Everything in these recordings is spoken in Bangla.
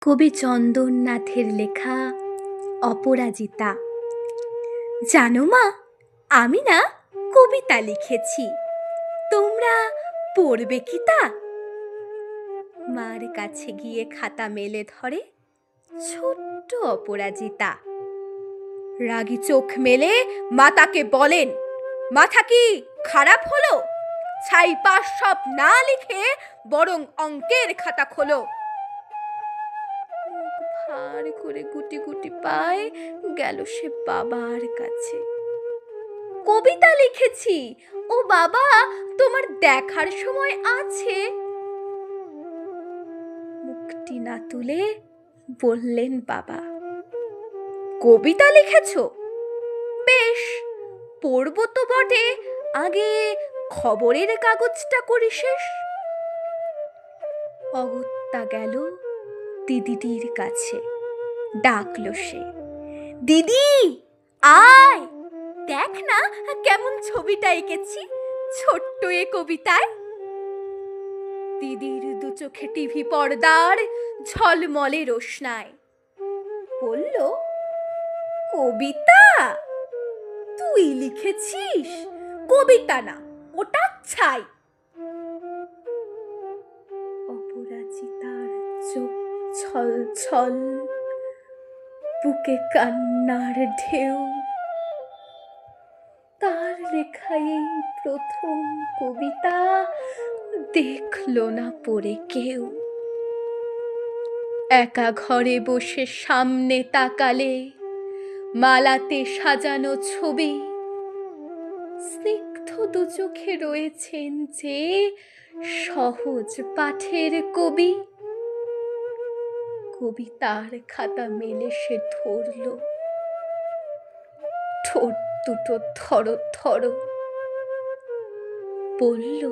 কবি চন্দননাথের লেখা অপরাজিতা। জানো মা, আমি না কবিতা লিখেছি, তোমরা পড়বে কি তা? মার কাছে গিয়ে খাতা মেলে ধরে ছোট্ট অপরাজিতা। রাগী চোখ মেলে মাতাকে বলেন, মাথা কি খারাপ হলো? ছাই পাশ সব না লিখে বরং অঙ্কের খাতা খোলো। ভার করে গুটি গুটি পায় গেল সে বাবার কাছে। কবিতা লিখেছি, ও বাবা তোমার দেখার সময় আছে? মুখটি না তুলে বললেন বাবা, কবিতা লিখেছ? বেশ, পড়বো তো বটে, আগে খবরের কাগজটা করি শেষ। অগত্যা গেল দিদিটির কাছে, ডাকলো সে, দিদি আয়, দেখ না কেমন ছবিটা এঁকেছি ছোট্ট এ কবিতায়। দিদির দু চোখে টিভি পর্দার ঝলমলে রোশনায় বলল, কবিতা? তুই লিখেছিস? কবিতা না, ওটা ছাই। অপরাজিতার চোখ ছল ছল, বুকে কান্নার ঢেউ। তার লেখাই প্রথম কবিতা দেখলো না পড়ে কেউ। একা ঘরে বসে সামনে তাকালে মালাতে সাজানো ছবি, স্নিগ্ধ দু চোখে রয়েছেন যে সহজ পাঠের কবি। কবিতার খাতা মেলে সে ধরল, ঠোঁট দুটো থর থর। বলল,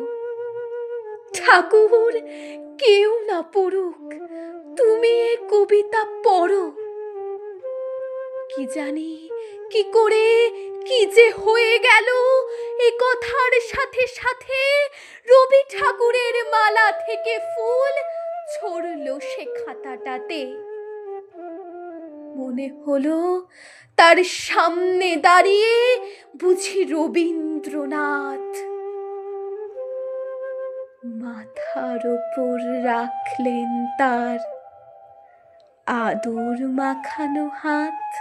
ঠাকুর কেউ না পড়ুক, তুমি এ কবিতা পড়ো। কি জানি কি করে কি যে হয়ে গেল, এ কথার সাথে সাথে রবি ঠাকুরের মালা থেকে ফুল ছড়লো সে খাতাটাতে। মনে হলো তার সামনে দাঁড়িয়ে বুঝি রবীন্দ্রনাথ। মাথার ওপর রাখলেন তার আদর মাখানো হাত।